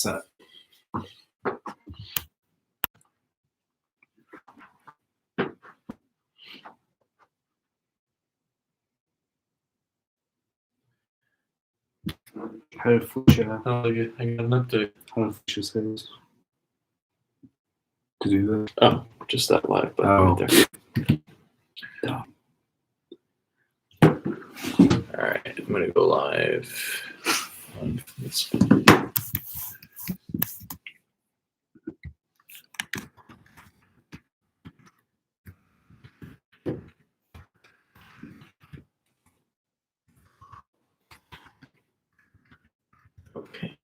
set. How did Felicia I got an update. says to do this? Oh, just that live button Oh. right there. Dumb. All right, I'm gonna go live on this. Okay.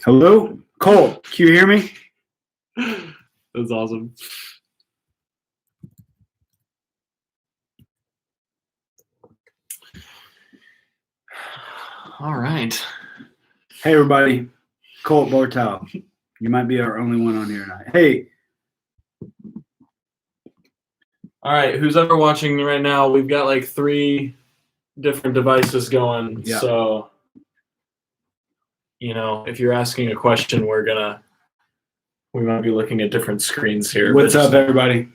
Hello, Cole. Can you hear me? That's awesome. All right. Hey, everybody. Colt Bartow. You might be our only one on here tonight. Hey, All right. Who's ever watching right now? We've got like 3 different devices going. Yeah. So, if you're asking a question, we might be looking at different screens here. what's up, everybody?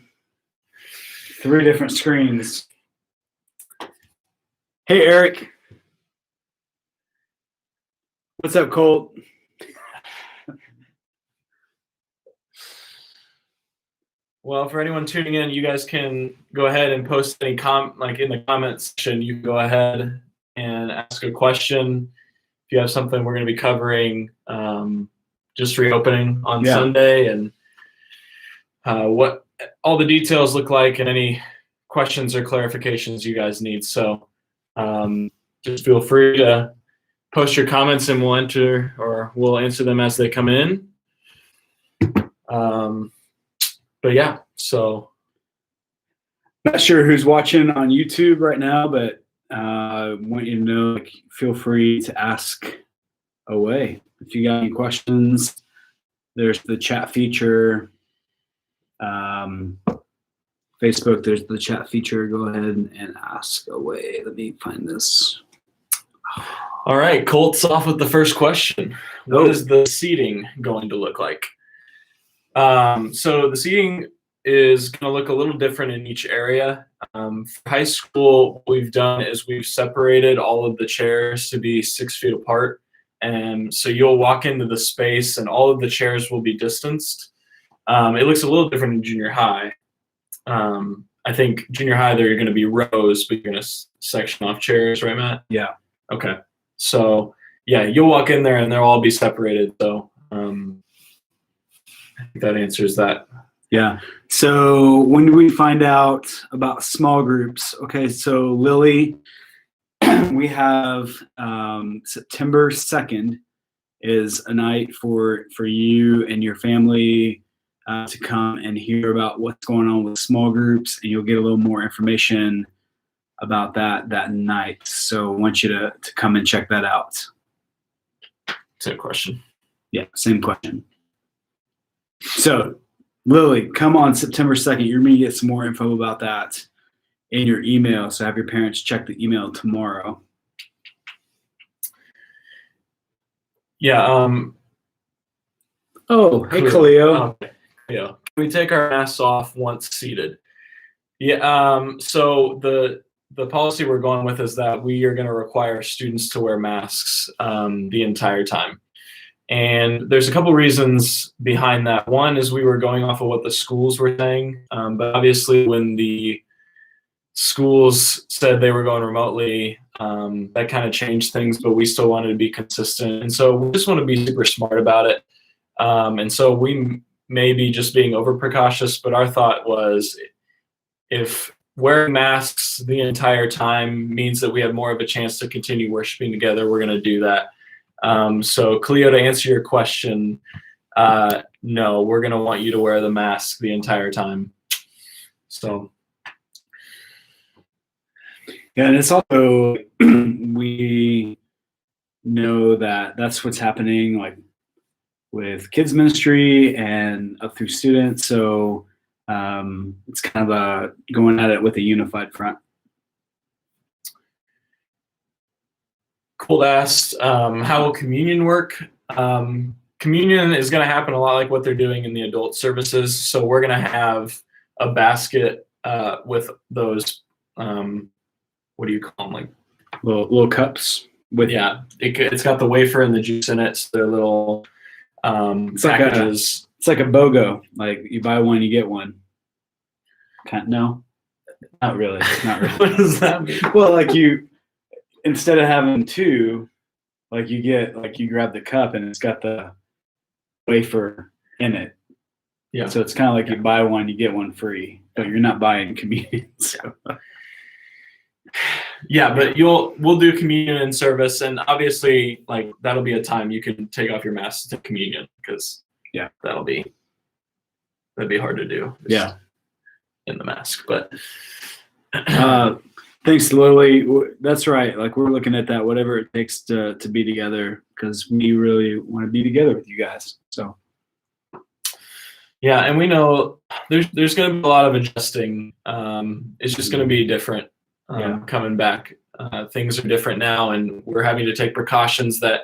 3 different screens. Hey, Eric. What's up, Colt? Well, for anyone tuning in, you guys can go ahead and post any in the comments section. You can go ahead and ask a question. If you have something we're going to be covering, just reopening on Sunday, and what all the details look like, and any questions or clarifications you guys need. So just feel free to post your comments, and we'll answer them as they come in. But yeah, so Not sure who's watching on YouTube right now, but want you to know, feel free to ask away. If you got any questions, there's the chat feature. Facebook, there's the chat feature. Go ahead and ask away. Let me find this. All right, Colt's off with the first question. What is the seating going to look like? So the seating is going to look a little different in each area. For high school, what we've done is we've separated all of the chairs to be 6 feet apart. And so you'll walk into the space and all of the chairs will be distanced. It looks a little different in junior high. I think junior high, they're going to be rows, but you're going to section off chairs, right, Matt? Yeah. Okay. So, yeah, you'll walk in there and they'll all be separated. So I think that answers that. Yeah. So when do we find out about small groups? Okay, so Lily, we have September 2nd is a night for you and your family to come and hear about what's going on with small groups, and you'll get a little more information about that night. So I want you to come and check that out. Same question. Yeah, same question. So Lily, come on September 2nd. You're going to get some more info about that in your email. So have your parents check the email tomorrow. Yeah. Oh, hey, Khalil. Okay. Yeah. We take our masks off once seated. Yeah. So the policy we're going with is that we are going to require students to wear masks the entire time. And there's a couple reasons behind that. One is we were going off of what the schools were saying, but obviously when the schools said they were going remotely, that kind of changed things, but we still wanted to be consistent. And so we just want to be super smart about it. And so we may be just being over precautious, but our thought was if wearing masks the entire time means that we have more of a chance to continue worshiping together, we're going to do that. So Cleo, to answer your question, no, we're going to want you to wear the mask the entire time. So. Yeah, and it's also, we know that that's what's happening, like with kids ministry and up through students. So it's kind of going at it with a unified front. Cool asked, how will communion work? Communion is going to happen a lot like what they're doing in the adult services. So we're going to have a basket with those, what do you call them? Like little cups with it's got the wafer and the juice in it. So they're little packages. It's like a BOGO. Like you buy one, you get one. No, not really. Not really. What does that mean? Well, like instead of having two, like you grab the cup and it's got the wafer in it. Yeah. So it's kind of like you buy one, you get one free, but you're not buying communion. So. Yeah, but we'll do communion in service, and obviously, like that'll be a time you can take off your mask to communion, because that'd be hard to do. In the mask, but thanks, Lily. That's right. Like we're looking at that, whatever it takes to be together, because we really want to be together with you guys. So. Yeah, and we know there's going to be a lot of adjusting. It's just going to be different coming back. Things are different now, and we're having to take precautions that,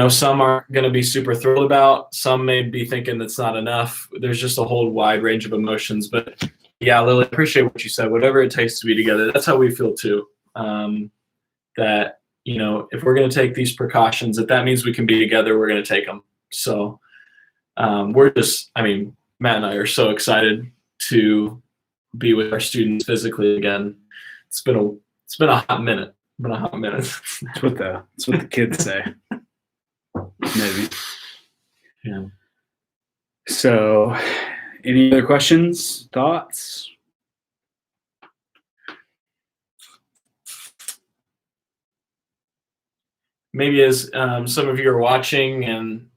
some aren't going to be super thrilled about. Some may be thinking that's not enough. There's just a whole wide range of emotions. But yeah, Lily, appreciate what you said. Whatever it takes to be together, that's how we feel too. That, if we're going to take these precautions, if that means we can be together, we're going to take them. So Matt and I are so excited to be with our students physically again. It's been a hot minute. That's what the kids say. Maybe. Yeah. So, any other questions, thoughts? Maybe as some of you are watching and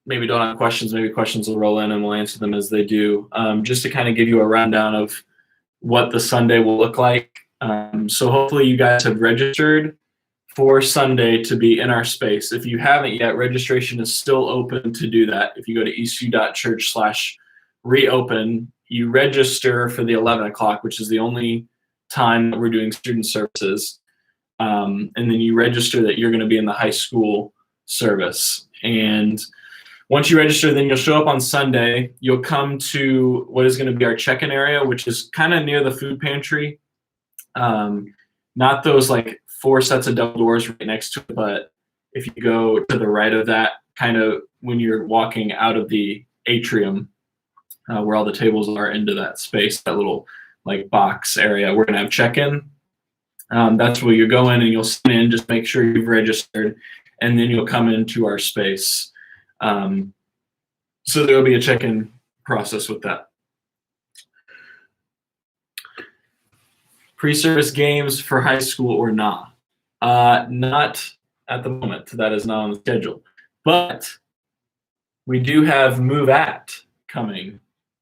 maybe don't have questions, maybe questions will roll in and we'll answer them as they do. Just to kind of give you a rundown of what the Sunday will look like. So hopefully you guys have registered for Sunday to be in our space. If you haven't yet, registration is still open to do that. If you go to eastview.church/reopen, you register for the 11 o'clock, which is the only time that we're doing student services. And then you register that you're going to be in the high school service. And once you register, then you'll show up on Sunday. You'll come to what is going to be our check-in area, which is kind of near the food pantry. Not those like 4 sets of double doors right next to it, but if you go to the right of that, kind of when you're walking out of the atrium, where all the tables are, into that space, that little like box area, we're going to have check-in. That's where you go in and you'll sign in, just make sure you've registered, and then you'll come into our space. So there'll be a check-in process with that. Pre-service games for high school or not? Not at the moment. That is not on the schedule. But we do have Move At coming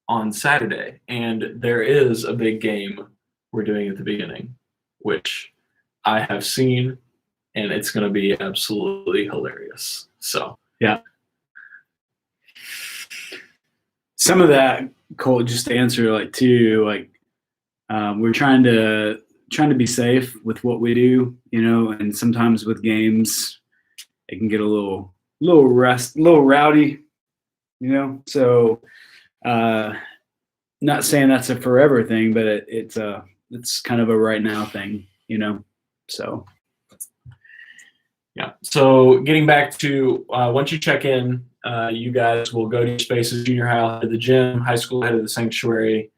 on Saturday, and there is a big game we're doing at the beginning, which I have seen, and it's going to be absolutely hilarious. So yeah. Some of that, Cole, just to answer we're trying to be safe with what we do, and sometimes with games it can get a little rowdy, so not saying that's a forever thing, but it's kind of a right now thing, so yeah. So getting back to once you check in, you guys will go to your spaces. Junior high will head to the gym, high school will head to the sanctuary,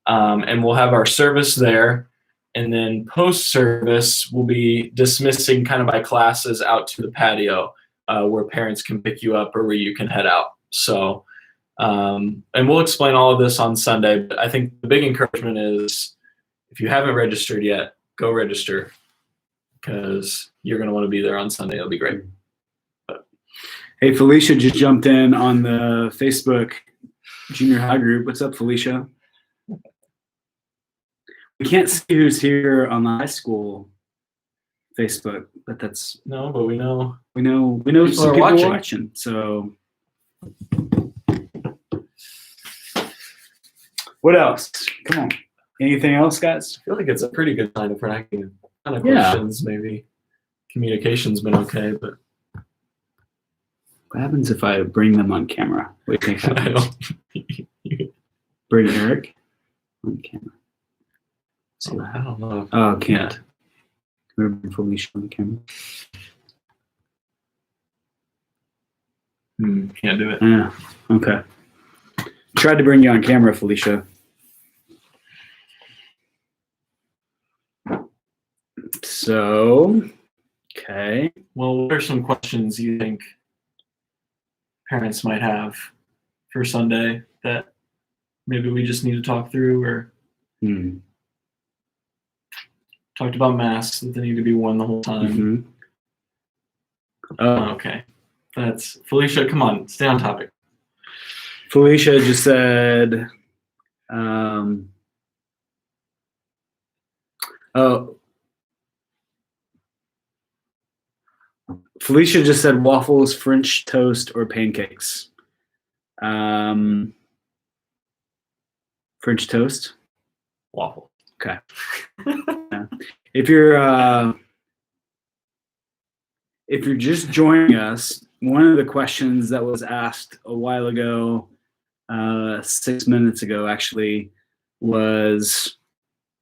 and we'll have our service there. And then post-service, we'll be dismissing kind of by classes out to the patio, where parents can pick you up or where you can head out. So, and we'll explain all of this on Sunday. But I think the big encouragement is, if you haven't registered yet, go register, because you're going to want to be there on Sunday. It'll be great. Hey, Felicia just jumped in on the Facebook junior high group. What's up, Felicia? We can't see who's here on the high school Facebook, but that's No, but we know. we know People some are people watching. are watching. So what else? Come on. Anything else, guys? I feel like it's a pretty good sign if we're not getting a ton of Yeah. questions. Maybe communication's been okay, but What happens if I bring them on camera? What do you think I happens? don't. Bring Eric on camera. See what I happens. don't know. Oh, can't. Can we bring Felicia on the camera? Can't do it. Yeah. Okay. Tried to bring you on camera, Felicia. So, okay. Well, what are some questions you think parents might have for Sunday that maybe we just need to talk through, or talked about masks that they need to be worn the whole time? Mhm. Oh, Okay. That's Felicia, come on, stay on topic. Felicia just said, Felicia just said waffles, French toast, or pancakes. French toast. Waffle. Okay. If you're just joining us, one of the questions that was asked a while ago, 6 minutes ago actually, was,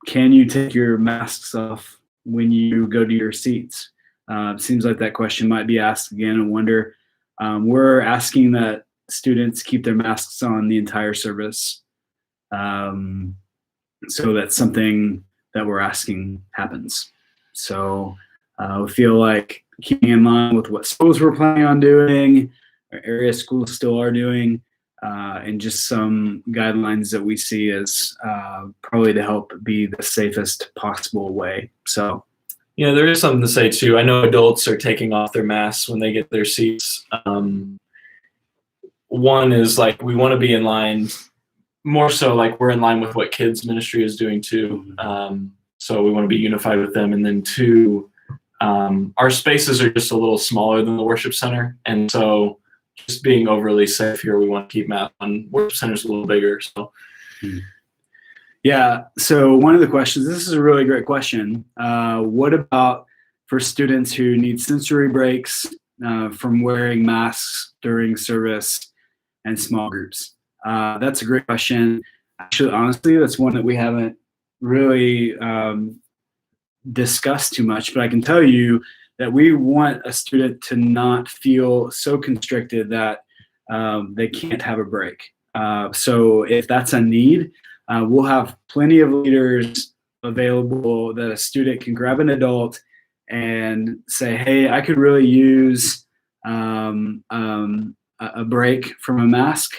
can you take your masks off when you go to your seats? It seems like that question might be asked again. I wonder. We're asking that students keep their masks on the entire service. So that's something that we're asking happens. So we feel like keeping in line with what schools we're planning on doing, or area schools still are doing, and just some guidelines that we see as probably to help be the safest possible way. So Yeah, there is something to say too. I know adults are taking off their masks when they get their seats. One is like we want to be in line, more so like we're in line with what kids ministry is doing too. So we want to be unified with them. And then two, our spaces are just a little smaller than the worship center, and so just being overly safe here, we want to keep masks on. Worship center's a little bigger, so. Yeah, so one of the questions, this is a really great question. What about for students who need sensory breaks from wearing masks during service and small groups? That's a great question. Actually, honestly, that's one that we haven't really discussed too much, but I can tell you that we want a student to not feel so constricted that they can't have a break. So if that's a need, we'll have plenty of leaders available that a student can grab an adult and say, hey, I could really use a break from a mask.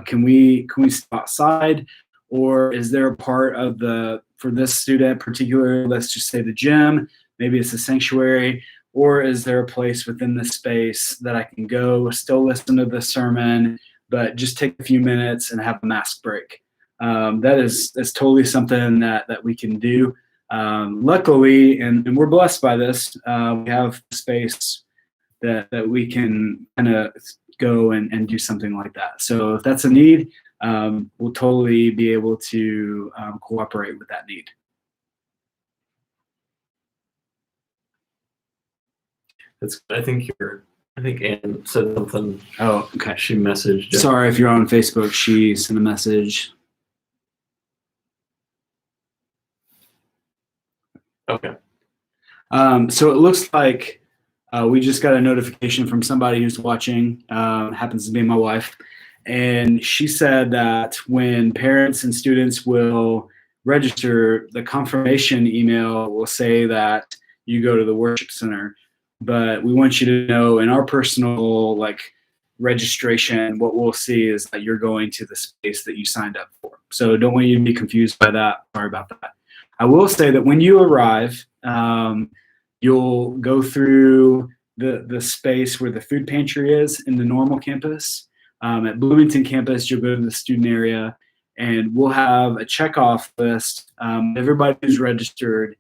Can we step outside? Or is there a part of for this student particularly, let's just say the gym, maybe it's a sanctuary, or is there a place within the space that I can go, still listen to the sermon, but just take a few minutes and have a mask break? That's totally something that we can do. Luckily, and we're blessed by this, we have space that we can kind of go and do something like that. So if that's a need, we'll totally be able to cooperate with that need. I think Ann said something. Oh, okay. She messaged. Sorry if you're on Facebook, she sent a message. Okay. So it looks like we just got a notification from somebody who's watching, happens to be my wife, and she said that when parents and students will register, the confirmation email will say that you go to the worship center. But we want you to know in our personal registration, what we'll see is that you're going to the space that you signed up for. So don't want you to be confused by that. Sorry about that. I will say that when you arrive, you'll go through the space where the food pantry is in the normal campus. At Bloomington campus, you'll go to the student area, and we'll have a checkoff list. Everybody who's registered,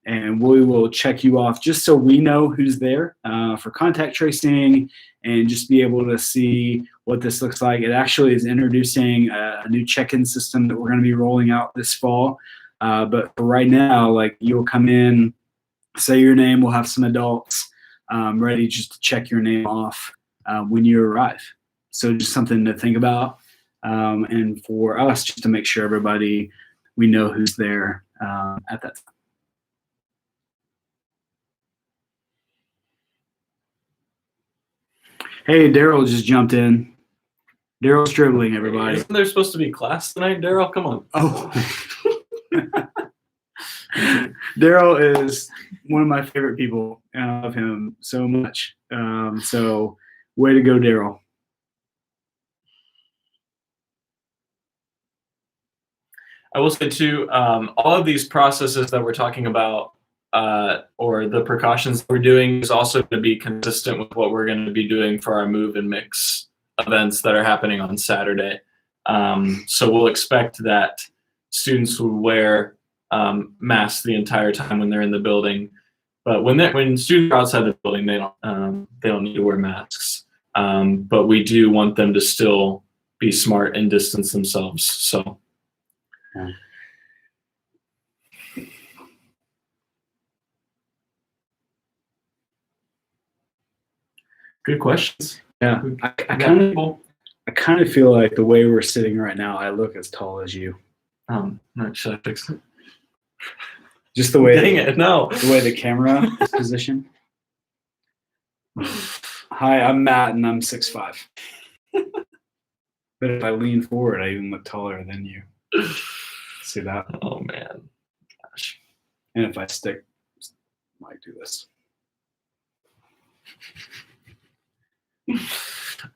and we will check you off just so we know who's there for contact tracing and just be able to see what this looks like. It actually is introducing a new check-in system that we're going to be rolling out this fall. But for right now, like you'll come in, say your name, we'll have some adults ready just to check your name off when you arrive. So just something to think about. And for us, just to make sure we know who's there at that time. Hey, Daryl just jumped in. Daryl's dribbling, everybody. Isn't there supposed to be class tonight, Daryl? Come on. Oh. Daryl is one of my favorite people. I love him so much. So way to go, Daryl. I will say too, all of these processes that we're talking about or the precautions we're doing is also going to be consistent with what we're going to be doing for our move and mix events that are happening on Saturday. So we'll expect that students will wear masks the entire time when they're in the building. But when students are outside the building, they don't need to wear masks. But we do want them to still be smart and distance themselves. So. Yeah. Good questions. Yeah, I kind of feel like the way we're sitting right now, I look as tall as you. Should I fix it? Just the way. Dang it! No. The way the camera is positioned. Hi, I'm Matt, and I'm 6'5". But if I lean forward, I even look taller than you. See that? Oh man, gosh. And if I stick, I might do this.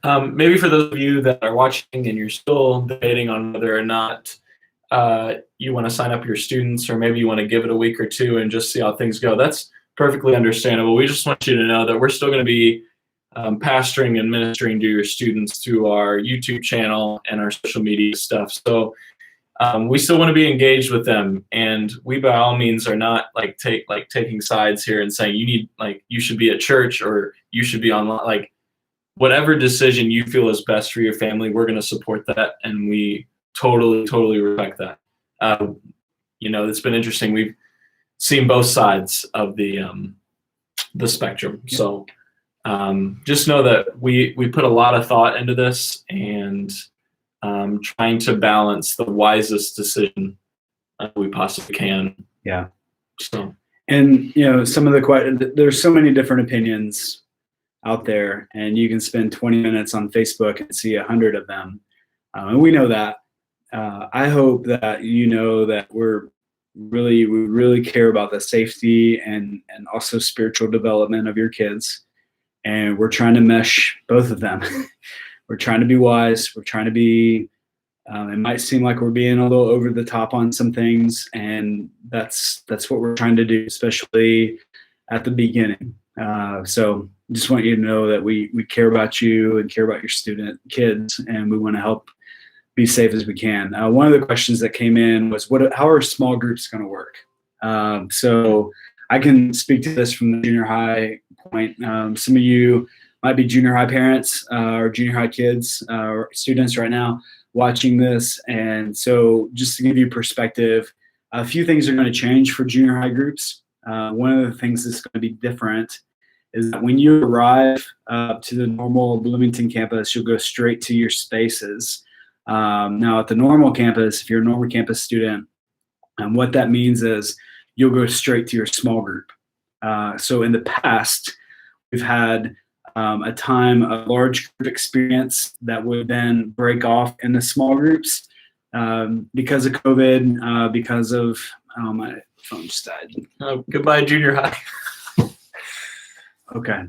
Maybe for those of you that are watching and you're still debating on whether or not you want to sign up your students, or maybe you want to give it a week or two and just see how things go, that's perfectly understandable. We just want you to know that we're still going to be pastoring and ministering to your students through our YouTube channel and our social media stuff. So we still want to be engaged with them, and we by all means are not taking sides here and saying you should be at church or you should be online. Whatever decision you feel is best for your family, we're going to support that, and we totally respect that. It's been interesting. We've seen both sides of the spectrum. Yeah. So just know that we put a lot of thought into this, and trying to balance the wisest decision we possibly can. Yeah. So. And some of there's so many different opinions out there, and you can spend 20 minutes on Facebook and see 100 of them. And we know that. I hope that you know that we really care about the safety and also spiritual development of your kids. And we're trying to mesh both of them. We're trying to be wise. We're trying to be, it might seem like we're being a little over the top on some things, and that's what we're trying to do, especially at the beginning. So just want you to know that we care about you and care about your kids, and we want to help be safe as we can. One of the questions that came in was, how are small groups going to work? So I can speak to this from the junior high point. Some of you might be junior high parents or junior high kids or students right now watching this. And so just to give you perspective, a few things are going to change for junior high groups. One of the things that's going to be different is that when you arrive to the normal Bloomington campus, you'll go straight to your spaces. Now at the normal campus, if you're a normal campus student, what that means is you'll go straight to your small group. So in the past, we've had a time of large group experience that would then break off into small groups because of COVID, because of, my phone just died. Oh, goodbye, junior high. Okay.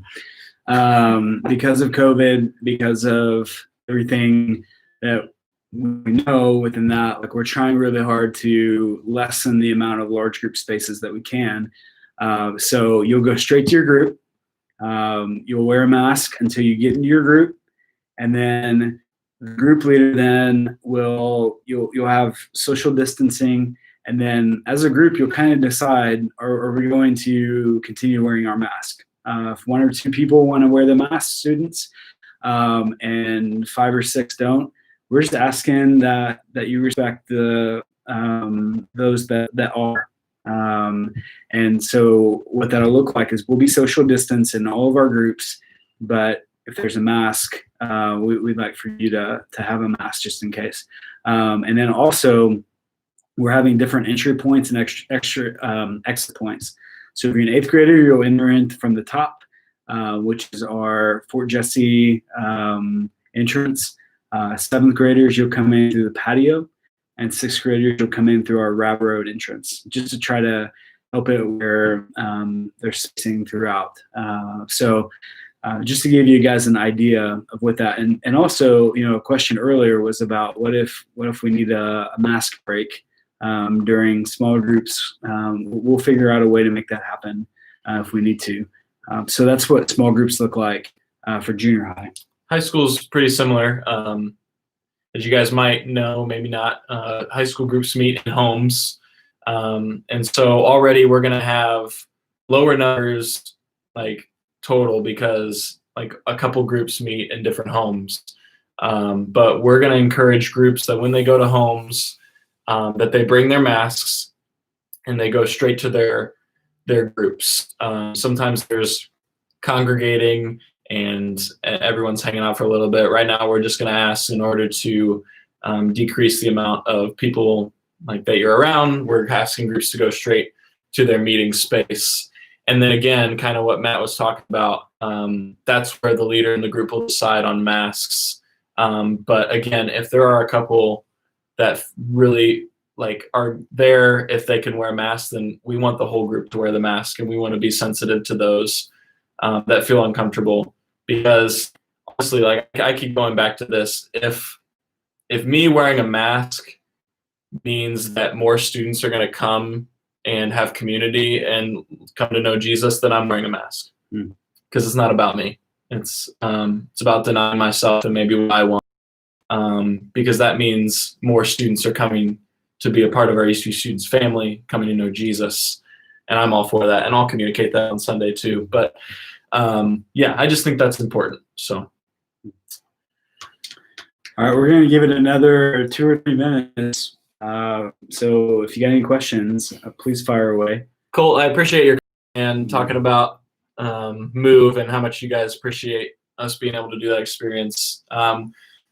Because of COVID, because of everything that we know within that, we're trying really hard to lessen the amount of large group spaces that we can. So you'll go straight to your group. You'll wear a mask until you get into your group, and then the group leader then you'll have social distancing, And then as a group, you'll kind of decide, are we going to continue wearing our mask? If 1 or 2 people want to wear the mask, students, and 5 or 6 don't, we're just asking that you respect the those that are. And so what that'll look like is we'll be social distance in all of our groups, but if there's a mask, we'd like for you to have a mask just in case. And then also, we're having different entry points and extra exit points. So if you're an 8th grader, you'll enter in from the top, which is our Fort Jesse entrance. 7th graders, you'll come in through the patio, and 6th graders, you'll come in through our Rab Road entrance, just to try to help it where they're spacing throughout. So just to give you guys an idea of what that, and also, a question earlier was about what if we need a mask break during small groups. We'll figure out a way to make that happen if we need to. So that's what small groups look like for junior high. High school is pretty similar. As you guys might know, maybe not, high school groups meet in homes. And so already we're going to have lower numbers, like total, because like a couple groups meet in different homes. But we're going to encourage groups that when they go to homes, that they bring their masks and they go straight to their groups. Sometimes there's congregating and everyone's hanging out for a little bit. Right now, we're just going to ask, in order to decrease the amount of people like that you're around, we're asking groups to go straight to their meeting space. And then again, kind of what Matt was talking about, that's where the leader in the group will decide on masks. But again, if there are a couple that really are there, if they can wear masks, then we want the whole group to wear the mask, and we want to be sensitive to those that feel uncomfortable. Because honestly, I keep going back to this, if me wearing a mask means that more students are going to come and have community and come to know Jesus, then I'm wearing a mask, because it's not about me. It's about denying myself and maybe what I want, because that means more students are coming to be a part of our Eastview students family, coming to know Jesus, and I'm all for that, and I'll communicate that on Sunday too. But yeah, I just think that's important. So, all right, we're going to give it another 2 or 3 minutes. So if you got any questions, please fire away. Colt, I appreciate your and talking about Move and how much you guys appreciate us being able to do that experience.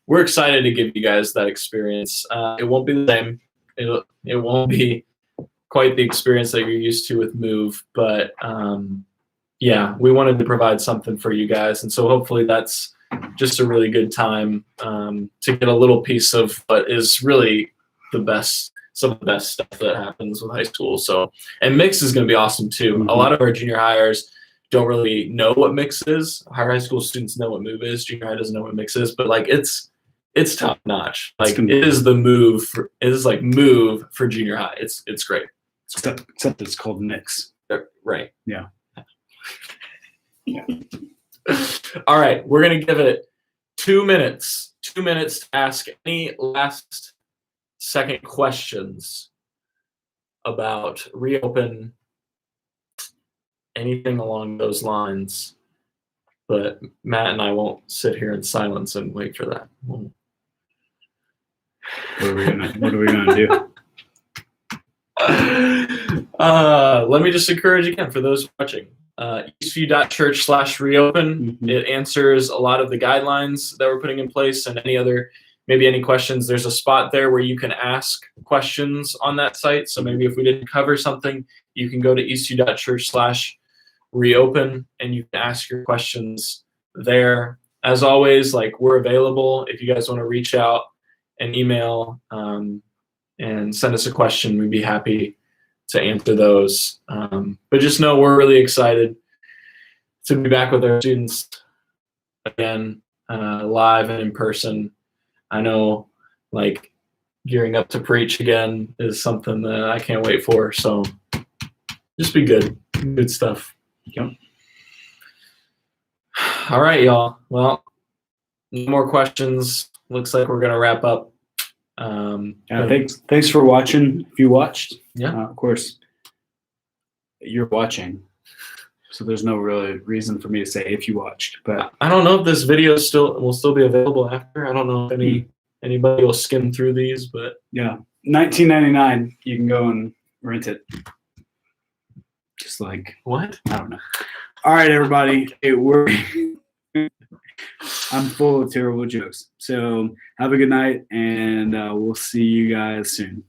We're excited to give you guys that experience. It won't be the same. It won't be quite the experience that you're used to with Move, but yeah, we wanted to provide something for you guys, and so hopefully that's just a really good time to get a little piece of what is really some of the best stuff that happens with high school. So, and Mix is going to be awesome too. Mm-hmm. A lot of our junior hires don't really know what Mix is. Our high school students know what Move is. Junior high doesn't know what Mix is, but it's top notch. It is the Move. It is like Move for junior high. It's great. Except it's called Mix. Right. Yeah. Yeah. All right, we're gonna give it 2 minutes. 2 minutes to ask any last second questions about Reopen, anything along those lines. But Matt and I won't sit here in silence and wait for that. What are we gonna do? Let me just encourage again for those watching. Eastview.church/reopen. Mm-hmm. It answers a lot of the guidelines that we're putting in place, and any questions. There's a spot there where you can ask questions on that site. So maybe if we didn't cover something, you can go to eastview.church/reopen and you can ask your questions there. As always, we're available if you guys want to reach out and email and send us a question. We'd be happy to answer those. But just know we're really excited to be back with our students again, live and in person. I know gearing up to preach again is something that I can't wait for. So just be good stuff. Yep. All right, y'all. Well, no more questions. Looks like we're going to wrap up. Yeah, thanks for watching. If you watched, Yeah. of course, you're watching. So there's no really reason for me to say if you watched, but I don't know if this video will still be available after. I don't know if anybody will skim through these, but yeah, $19.99. You can go and rent it. Just like what? I don't know. All right, everybody. I'm full of terrible jokes. So have a good night, and we'll see you guys soon.